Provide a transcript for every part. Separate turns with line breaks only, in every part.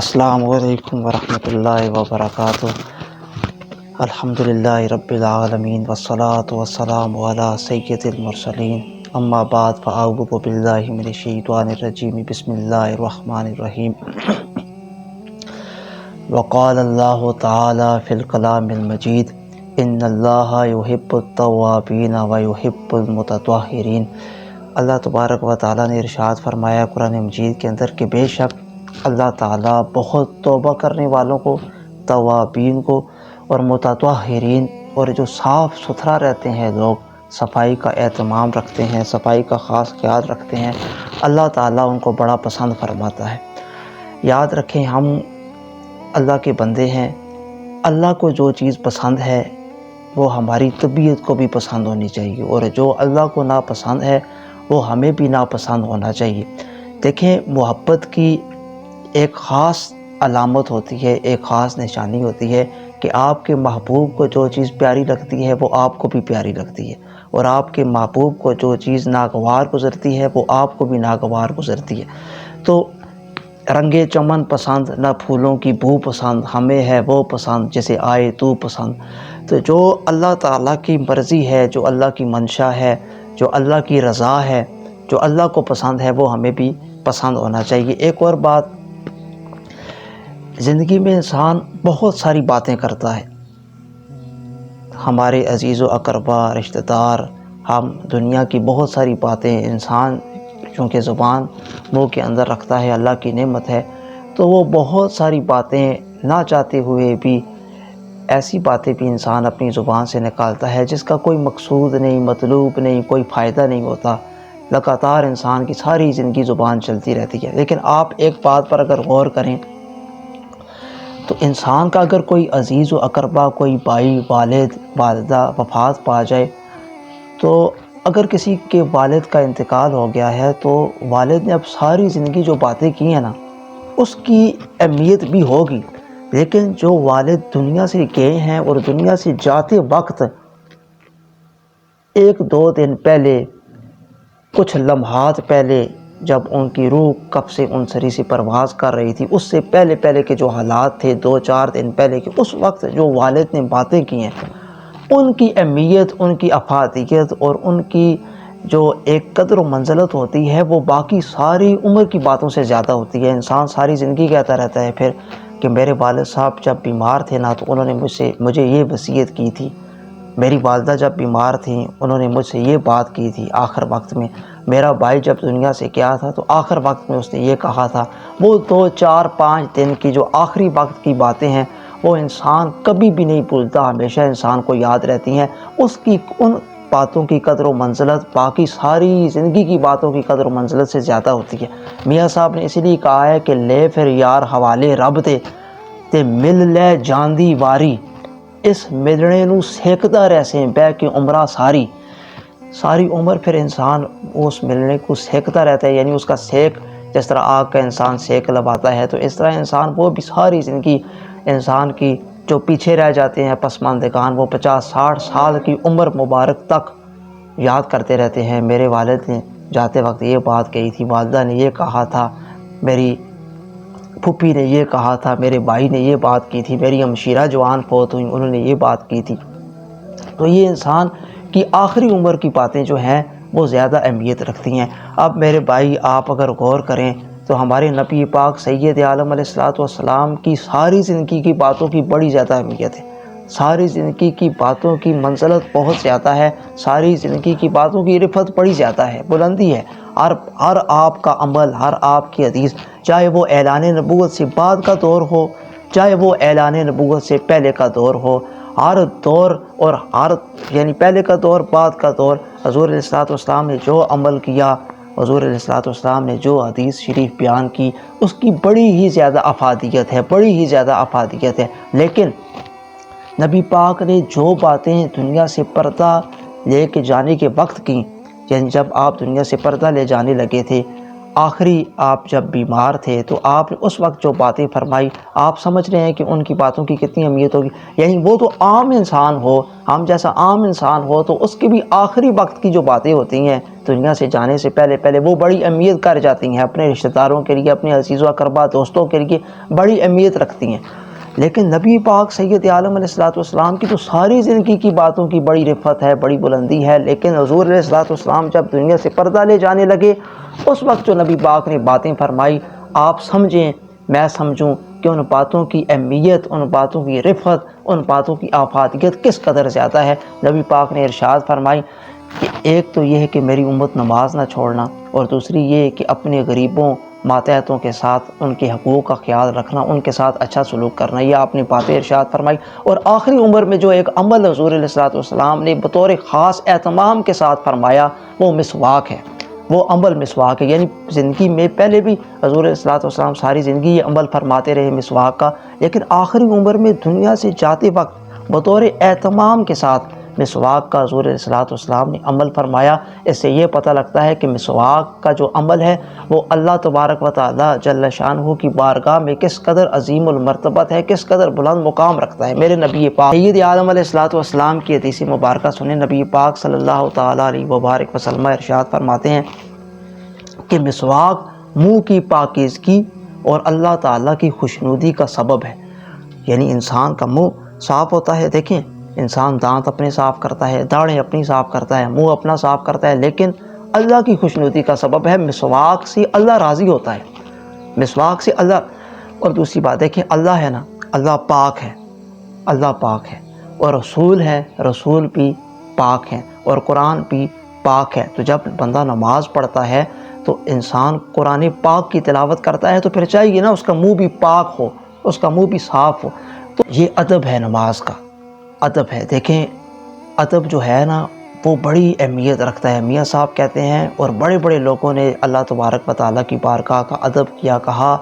السلام علیکم ورحمۃ اللہ وبرکاتہ۔ الحمدللہ رب العالمین والصلاة والسلام علی سید المرسلین، اما بعد فاعوذ باللہ من الشیطان الرجیم، بسم اللہ الرحمن الرحیم۔ وقال اللہ تعالی فی الکلام المجید، ان اللہ یحب التوابین ویحب المتطہرین۔ اللہ تبارک و تعالیٰ نے ارشاد فرمایا قرآن مجید کے اندر کہ بے شک اللہ تعالیٰ بہت توبہ کرنے والوں کو، توابین کو، اور متطہرین، اور جو صاف ستھرا رہتے ہیں لوگ، صفائی کا اہتمام رکھتے ہیں، صفائی کا خاص خیال رکھتے ہیں، اللہ تعالیٰ ان کو بڑا پسند فرماتا ہے۔ یاد رکھیں ہم اللہ کے بندے ہیں، اللہ کو جو چیز پسند ہے وہ ہماری طبیعت کو بھی پسند ہونی چاہیے، اور جو اللہ کو ناپسند ہے وہ ہمیں بھی ناپسند ہونا چاہیے۔ دیکھیں محبت کی ایک خاص علامت ہوتی ہے، ایک خاص نشانی ہوتی ہے کہ آپ کے محبوب کو جو چیز پیاری لگتی ہے وہ آپ کو بھی پیاری لگتی ہے، اور آپ کے محبوب کو جو چیز ناگوار گزرتی ہے وہ آپ کو بھی ناگوار گزرتی ہے۔ تو رنگ چمن پسند نہ پھولوں کی بو پسند، ہمیں ہے وہ پسند جیسے آئے تو پسند۔ تو جو اللہ تعالیٰ کی مرضی ہے، جو اللہ کی منشا ہے، جو اللہ کی رضا ہے، جو اللہ کو پسند ہے وہ ہمیں بھی پسند ہونا چاہیے۔ ایک اور بات، زندگی میں انسان بہت ساری باتیں کرتا ہے، ہمارے عزیز و اقربا، رشتہ دار، ہم دنیا کی بہت ساری باتیں، انسان چونکہ زبان منہ کے اندر رکھتا ہے، اللہ کی نعمت ہے، تو وہ بہت ساری باتیں نہ چاہتے ہوئے بھی، ایسی باتیں بھی انسان اپنی زبان سے نکالتا ہے جس کا کوئی مقصود نہیں، مطلوب نہیں، کوئی فائدہ نہیں ہوتا۔ لگاتار انسان کی ساری زندگی زبان چلتی رہتی ہے۔ لیکن آپ ایک بات پر اگر غور کریں تو انسان کا اگر کوئی عزیز و اقربا، کوئی بھائی، والد، والدہ وفات پا جائے، تو اگر کسی کے والد کا انتقال ہو گیا ہے تو والد نے اب ساری زندگی جو باتیں کی ہیں نا اس کی اہمیت بھی ہوگی، لیکن جو والد دنیا سے گئے ہیں اور دنیا سے جاتے وقت ایک دو دن پہلے، کچھ لمحات پہلے، جب ان کی روح کب سے انصری سے پرواز کر رہی تھی، اس سے پہلے کے جو حالات تھے، دو چار دن پہلے کے، اس وقت جو والد نے باتیں کی ہیں ان کی اہمیت، ان کی افادیت اور ان کی جو ایک قدر و منزلت ہوتی ہے وہ باقی ساری عمر کی باتوں سے زیادہ ہوتی ہے۔ انسان ساری زندگی کہتا رہتا ہے پھر کہ میرے والد صاحب جب بیمار تھے نا تو انہوں نے مجھے یہ وصیت کی تھی، میری والدہ جب بیمار تھیں انہوں نے مجھ سے یہ بات کی تھی آخر وقت میں، میرا بھائی جب دنیا سے گیا تھا تو آخر وقت میں اس نے یہ کہا تھا۔ وہ 2 4 5 دن کی جو آخری وقت کی باتیں ہیں وہ انسان کبھی بھی نہیں بھولتا، ہمیشہ انسان کو یاد رہتی ہیں۔ اس کی ان باتوں کی قدر و منزلت باقی ساری زندگی کی باتوں کی قدر و منزلت سے زیادہ ہوتی ہے۔ میاں صاحب نے اسی لیے کہا ہے کہ لے پھر یار حوالے رب دے تے مل لے جان دی واری، اس ملنے نو سیکدا رہسیں بہ کے عمرہ ساری۔ ساری عمر پھر انسان اس ملنے کو سیکتا رہتا ہے، یعنی اس کا سیک، جس طرح آگ کا انسان سیک لباتا ہے تو اس طرح انسان وہ بھی ساری زندگی انسان کی جو پیچھے رہ جاتے ہیں پسماندگان، وہ 50 60 سال کی عمر مبارک تک یاد کرتے رہتے ہیں میرے والد نے جاتے وقت یہ بات کہی تھی، والدہ نے یہ کہا تھا، میری پھوپھی نے یہ کہا تھا، میرے بھائی نے یہ بات کی تھی، میری ہمشیرہ جوان فوت ہوئی انہوں نے یہ بات کی تھی۔ تو یہ انسان کی آخری عمر کی باتیں جو ہیں وہ زیادہ اہمیت رکھتی ہیں۔ اب میرے بھائی آپ اگر غور کریں تو ہمارے نبی پاک سید عالم علیہ الصلوۃ والسلام کی ساری زندگی کی باتوں کی بڑی زیادہ اہمیت ہے، ساری زندگی کی باتوں کی منزلت بہت زیادہ ہے، ساری زندگی کی باتوں کی رفعت بڑی زیادہ ہے، بلندی ہے۔ ہر آپ کا عمل، ہر آپ کی حدیث، چاہے وہ اعلان نبوت سے بعد کا دور ہو، چاہے وہ اعلان نبوت سے پہلے کا دور ہو، ہر دور اور ہر یعنی پہلے کا دور، بعد کا دور، حضور علیہ الصلوۃ والسلام نے جو عمل کیا، حضور علیہ الصلوۃ والسلام نے جو حدیث شریف بیان کی، اس کی بڑی ہی زیادہ افادیت ہے، بڑی ہی زیادہ افادیت ہے۔ لیکن نبی پاک نے جو باتیں دنیا سے پردہ لے کے جانے کے وقت کی، یعنی جب آپ دنیا سے پردہ لے جانے لگے تھے، آخری آپ جب بیمار تھے تو آپ نے اس وقت جو باتیں فرمائی، آپ سمجھ رہے ہیں کہ ان کی باتوں کی کتنی اہمیت ہوگی۔ یعنی وہ تو عام انسان ہو، ہم جیسا عام انسان ہو تو اس کے بھی آخری وقت کی جو باتیں ہوتی ہیں تو دنیا سے جانے سے پہلے پہلے وہ بڑی اہمیت کر جاتی ہیں اپنے رشتہ داروں کے لیے، اپنے عزیز و اقربا دوستوں کے لیے بڑی اہمیت رکھتی ہیں۔ لیکن نبی پاک سید عالم علیہ السلام کی تو ساری زندگی کی باتوں کی بڑی رفت ہے، بڑی بلندی ہے، لیکن حضور علیہ السلام جب دنیا سے پردہ لے جانے لگے، اس وقت جو نبی پاک نے باتیں فرمائی، آپ سمجھیں، میں سمجھوں کہ ان باتوں کی اہمیت، ان باتوں کی رفت، ان باتوں کی افادیت کس قدر زیادہ ہے۔ نبی پاک نے ارشاد فرمائی کہ ایک تو یہ ہے کہ میری امت نماز نہ چھوڑنا، اور دوسری یہ ہے کہ اپنے غریبوں ماتحتوں کے ساتھ ان کے حقوق کا خیال رکھنا، ان کے ساتھ اچھا سلوک کرنا، یہ آپ نے باتیں ارشاد فرمائی۔ اور آخری عمر میں جو ایک عمل حضور علیہ السلام نے بطور خاص اہتمام کے ساتھ فرمایا، وہ مسواک ہے، وہ عمل مسواک ہے۔ یعنی زندگی میں پہلے بھی حضور علیہ السلام ساری زندگی یہ عمل فرماتے رہے مسواک کا، لیکن آخری عمر میں دنیا سے جاتے وقت بطور اہتمام کے ساتھ مسواک کا حضور علیہ السلام نے عمل فرمایا۔ اس سے یہ پتہ لگتا ہے کہ مسواک کا جو عمل ہے وہ اللہ تبارک و تعالی جل شانہ کی بارگاہ میں کس قدر عظیم المرتبت ہے، کس قدر بلند مقام رکھتا ہے۔ میرے نبی پاک سید عالم علیہ السلام کی حدیث مبارکہ سنیں۔ نبی پاک صلی اللہ تعالی علیہ وبارک وسلم ارشاد فرماتے ہیں کہ مسواک منہ کی پاکیزگی اور اللہ تعالیٰ کی خوشنودی کا سبب ہے۔ یعنی انسان کا منہ صاف ہوتا ہے، دیکھیں انسان دانت اپنے صاف کرتا ہے، داڑھیں اپنی صاف کرتا ہے، منہ اپنا صاف کرتا ہے، لیکن اللہ کی خوشنودی کا سبب ہے۔ مسواک سے اللہ راضی ہوتا ہے، مسواک سے اللہ۔ اور دوسری بات دیکھیں، اللہ ہے نا، اللہ پاک ہے، اللہ پاک ہے، اور رسول ہے، رسول بھی پاک ہیں، اور قرآن بھی پاک ہے۔ تو جب بندہ نماز پڑھتا ہے تو انسان قرآن پاک کی تلاوت کرتا ہے، تو پھر چاہیے نا اس کا منہ بھی پاک ہو، اس کا منہ بھی صاف ہو۔ تو یہ ادب ہے نماز کا، ادب ہے۔ دیکھیں ادب جو ہے نا وہ بڑی اہمیت رکھتا ہے۔ میاں صاحب کہتے ہیں، اور بڑے بڑے لوگوں نے اللہ تبارک و تعالیٰ کی بارگاہ کا ادب کیا، کہا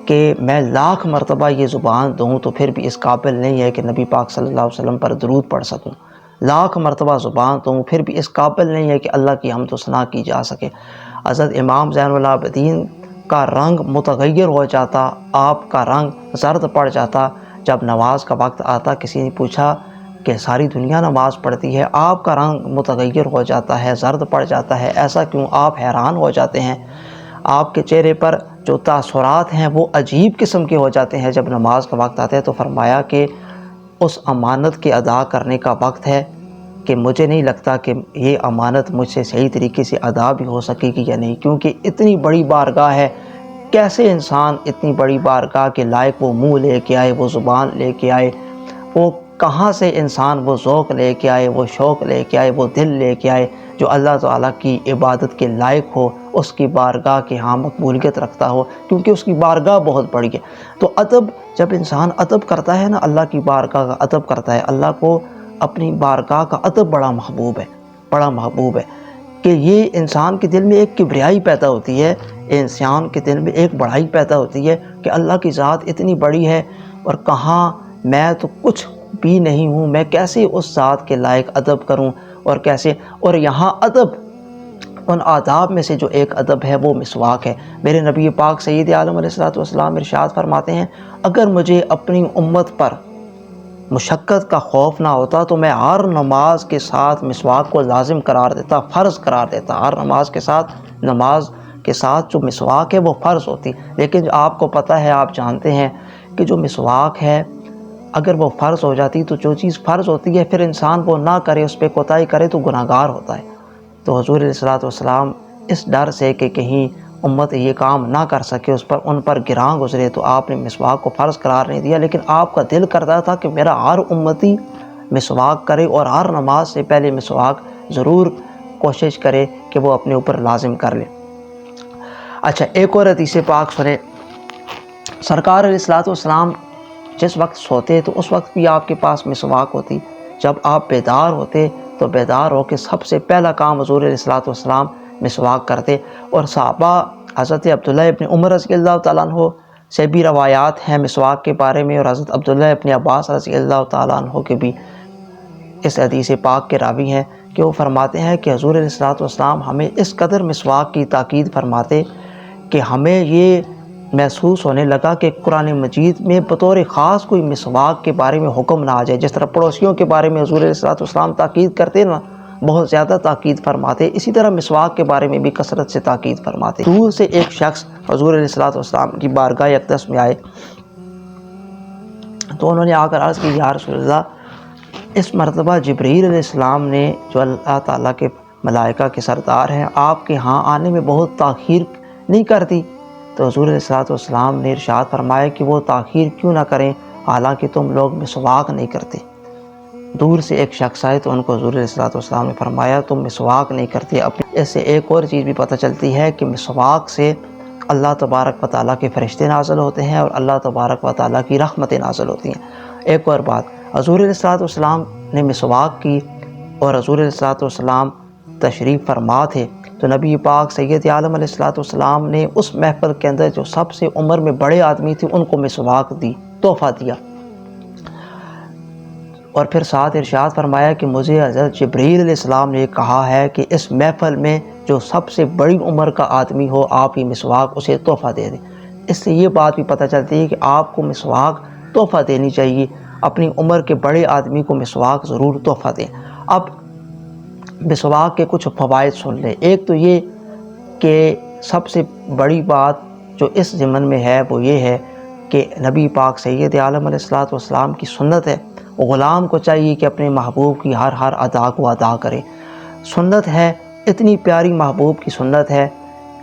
کہ میں لاکھ مرتبہ یہ زبان دوں تو پھر بھی اس قابل نہیں ہے کہ نبی پاک صلی اللہ علیہ وسلم پر درود پڑھ سکوں، لاکھ مرتبہ زبان دوں پھر بھی اس قابل نہیں ہے کہ اللہ کی حمد و ثنا کی جا سکے۔ حضرت امام زین العابدین کا رنگ متغیر ہو جاتا، آپ کا رنگ زرد پڑ جاتا جب نماز کا وقت آتا۔ کسی نے پوچھا کہ ساری دنیا نماز پڑھتی ہے، آپ کا رنگ متغیر ہو جاتا ہے، زرد پڑ جاتا ہے، ایسا کیوں؟ آپ حیران ہو جاتے ہیں، آپ کے چہرے پر جو تاثرات ہیں وہ عجیب قسم کے ہو جاتے ہیں جب نماز کا وقت آتا ہے۔ تو فرمایا کہ اس امانت کے ادا کرنے کا وقت ہے کہ مجھے نہیں لگتا کہ یہ امانت مجھ سے صحیح طریقے سے ادا بھی ہو سکے گی یا نہیں، کیونکہ اتنی بڑی بارگاہ ہے، کیسے انسان اتنی بڑی بارگاہ کے لائق وہ منہ لے کے آئے، وہ زبان لے کے آئے، وہ کہاں سے انسان وہ ذوق لے کے آئے، وہ شوق لے کے آئے، وہ دل لے کے آئے جو اللہ تعالیٰ کی عبادت کے لائق ہو، اس کی بارگاہ کے ہاں مقبولیت رکھتا ہو، کیونکہ اس کی بارگاہ بہت بڑی ہے۔ تو ادب، جب انسان ادب کرتا ہے نا، اللہ کی بارگاہ کا ادب کرتا ہے، اللہ کو اپنی بارگاہ کا ادب بڑا محبوب ہے، بڑا محبوب ہے کہ یہ انسان کے دل میں ایک کبریائی پیدا ہوتی ہے، انسان کے دل میں ایک بڑائی پیدا ہوتی ہے کہ اللہ کی ذات اتنی بڑی ہے اور کہاں میں تو کچھ بھی نہیں ہوں، میں کیسے اس ذات کے لائق ادب کروں، اور کیسے۔ اور یہاں ادب، ان آداب میں سے جو ایک ادب ہے وہ مسواک ہے۔ میرے نبی پاک سید عالم علیہ السلام ارشاد فرماتے ہیں، اگر مجھے اپنی امت پر مشقت کا خوف نہ ہوتا تو میں ہر نماز کے ساتھ مسواک کو لازم قرار دیتا، فرض قرار دیتا۔ ہر نماز کے ساتھ جو مسواک ہے وہ فرض ہوتی، لیکن آپ کو پتہ ہے، آپ جانتے ہیں کہ جو مسواک ہے اگر وہ فرض ہو جاتی تو جو چیز فرض ہوتی ہے پھر انسان وہ نہ کرے، اس پہ کوتاہی کرے تو گناہگار ہوتا ہے۔ تو حضور علیہ السلام اس ڈر سے کہ کہیں امت یہ کام نہ کر سکے، ان پر گراں گزرے، تو آپ نے مسواک کو فرض قرار نہیں دیا، لیکن آپ کا دل کرتا تھا کہ میرا ہر امتی مسواک کرے اور ہر نماز سے پہلے مسواک ضرور کوشش کرے کہ وہ اپنے اوپر لازم کر لے۔ اچھا، ایک اور حدیث پاک سنیں۔ سرکار علیہ السلام جس وقت سوتے تو اس وقت بھی آپ کے پاس مسواک ہوتی، جب آپ بیدار ہوتے تو بیدار ہو کے سب سے پہلا کام حضور علیہ السلام مسواک کرتے۔ اور صحابہ حضرت عبداللہ ابن عمر رضی اللہ تعالیٰ عنہ سے بھی روایات ہیں مسواک کے بارے میں، اور حضرت عبداللہ ابن عباس رضی اللہ تعالیٰ عنہ کے بھی اس حدیث پاک کے راوی ہیں کہ وہ فرماتے ہیں کہ حضور علیہ السلام ہمیں اس قدر مسواک کی تاکید فرماتے کہ ہمیں یہ محسوس ہونے لگا کہ قرآن مجید میں بطور خاص کوئی مسواک کے بارے میں حکم نہ آ جائے۔ جس طرح پڑوسیوں کے بارے میں حضور علیہ السلام تاکید کرتے نا بہت زیادہ تاکید فرماتے. اسی طرح مسواک کے بارے میں بھی کثرت سے تاکید فرماتے. دور سے ایک شخص حضور علیہ السلام کی بارگاہ اقدس میں آئے تو انہوں نے آ کر عرض کی یا رسول اللہ، اس مرتبہ جبریل علیہ السلام نے جو اللہ تعالیٰ کے ملائکہ کے سردار ہیں آپ کے ہاں آنے میں بہت تاخیر نہیں کرتی. تو حضور علیہ السلام نے ارشاد فرمایا کہ وہ تاخیر کیوں نہ کریں حالانکہ تم لوگ مسواک نہیں کرتے. دور سے ایک شخص آئے تو ان کو حضور علیہ السلام نے فرمایا تم مسواک نہیں کرتے. اس سے ایک اور چیز بھی پتہ چلتی ہے کہ مسواک سے اللہ تبارک و تعالیٰ کے فرشتے نازل ہوتے ہیں اور اللہ تبارک و تعالیٰ کی رحمتیں نازل ہوتی ہیں. ایک اور بات، حضور علیہ السلام نے مسواک کی اور حضور علیہ السلام تشریف فرما تھے تو نبی پاک سید عالم علیہ السلام نے اس محفل کے اندر جو سب سے عمر میں بڑے آدمی تھے ان کو مسواک دی، تحفہ دیا. اور پھر ساتھ ارشاد فرمایا کہ مجھے حضرت جبریل علیہ السلام نے کہا ہے کہ اس محفل میں جو سب سے بڑی عمر کا آدمی ہو آپ ہی مسواک اسے تحفہ دے دیں. اس سے یہ بات بھی پتہ چلتی ہے کہ آپ کو مسواک تحفہ دینی چاہیے، اپنی عمر کے بڑے آدمی کو مسواک ضرور تحفہ دیں. اب مسواک کے کچھ فوائد سن لیں. ایک تو یہ کہ سب سے بڑی بات جو اس ضمن میں ہے وہ یہ ہے کہ نبی پاک سید عالم علیہ السلام کی سنت ہے. غلام کو چاہیے کہ اپنے محبوب کی ہر ادا کو ادا کرے. سنت ہے، اتنی پیاری محبوب کی سنت ہے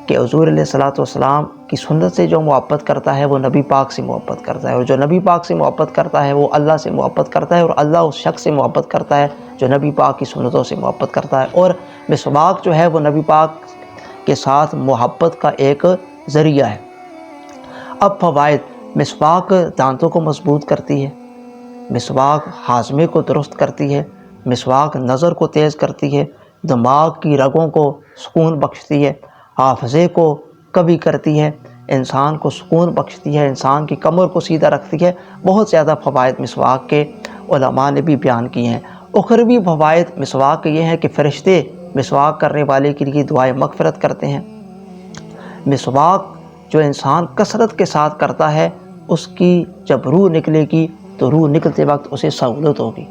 کہ حضور علیہ السلام کی سنت سے جو محبت کرتا ہے وہ نبی پاک سے محبت کرتا ہے، اور جو نبی پاک سے محبت کرتا ہے وہ اللہ سے محبت کرتا ہے، اور اللہ اس شخص سے محبت کرتا ہے جو نبی پاک کی سنتوں سے محبت کرتا ہے. اور مسواک جو ہے وہ نبی پاک کے ساتھ محبت کا ایک ذریعہ ہے. اب فوائد، مسواک دانتوں کو مضبوط کرتی ہے، مسواک ہاضمے کو درست کرتی ہے، مسواک نظر کو تیز کرتی ہے، دماغ کی رگوں کو سکون بخشتی ہے، حافظے کو قوی کرتی ہے، انسان کو سکون بخشتی ہے، انسان کی کمر کو سیدھا رکھتی ہے. بہت زیادہ فوائد مسواک کے علماء نے بھی بیان کیے ہیں. اخروی فوائد مسواک کے یہ ہیں کہ فرشتے مسواک کرنے والے کے لیے دعائے مغفرت کرتے ہیں. مسواک جو انسان کثرت کے ساتھ کرتا ہے اس کی جب روح نکلے گی تو روح نکلتے وقت اسے سہولت ہوگی،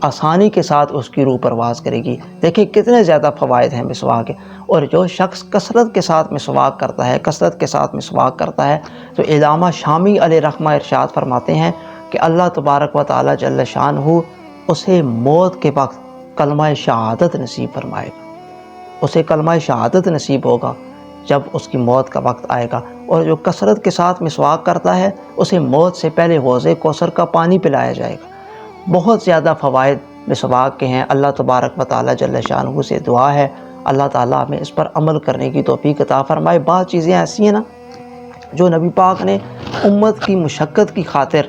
آسانی کے ساتھ اس کی روح پرواز کرے گی. دیکھیں کتنے زیادہ فوائد ہیں مسواک کے. اور جو شخص کثرت کے ساتھ مسواک کرتا ہے، کثرت کے ساتھ مسواک کرتا ہے تو علامہ شامی علیہ رحمہ ارشاد فرماتے ہیں کہ اللہ تبارک و تعالی جل شانہ اسے موت کے وقت کلمہ شہادت نصیب فرمائے گا. اسے کلمہ شہادت نصیب ہوگا جب اس کی موت کا وقت آئے گا. اور جو کثرت کے ساتھ مسواک کرتا ہے اسے موت سے پہلے حوض کوثر کا پانی پلایا جائے گا. بہت زیادہ فوائد مسواک کے ہیں. اللہ تبارک و تعالی جل شانہ سے دعا ہے اللہ تعالیٰ ہمیں اس پر عمل کرنے کی توفیق عطا فرمائے. بعض چیزیں ایسی ہیں نا جو نبی پاک نے امت کی مشقت کی خاطر،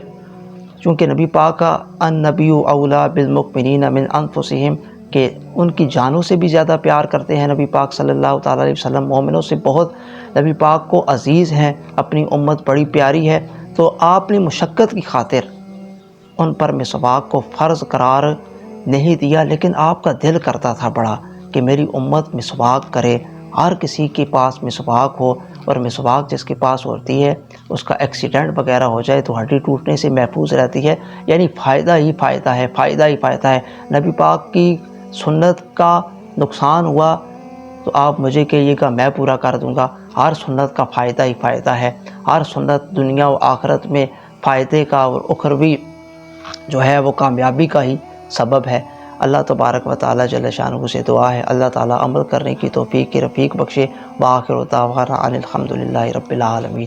چونکہ نبی پاک کا النبی اولیٰ بالمؤمنین من انفسہم کہ ان کی جانوں سے بھی زیادہ پیار کرتے ہیں نبی پاک صلی اللہ تعالیٰ علیہ وسلم، مومنوں سے بہت نبی پاک کو عزیز ہیں، اپنی امت بڑی پیاری ہے. تو آپ نے مشقت کی خاطر ان پر مسواک کو فرض قرار نہیں دیا، لیکن آپ کا دل کرتا تھا بڑا کہ میری امت مسواک کرے، ہر کسی کے پاس مسواک ہو. اور مسواک جس کے پاس ہوتی ہے اس کا ایکسیڈنٹ وغیرہ ہو جائے تو ہڈی ٹوٹنے سے محفوظ رہتی ہے. یعنی فائدہ ہی فائدہ ہے، فائدہ ہی فائدہ ہے. نبی پاک کی سنت کا نقصان ہوا تو آپ مجھے کہیے گا میں پورا کر دوں گا. ہر سنت کا فائدہ ہی فائدہ ہے، ہر سنت دنیا و آخرت میں فائدے کا اور اخروی جو ہے وہ کامیابی کا ہی سبب ہے. اللہ تبارک و تعالی جل شانہ سے دعا ہے اللہ تعالی عمل کرنے کی توفیق کی رفیق بخشے. وآخر دعوانا ان الحمد للہ رب العالمین.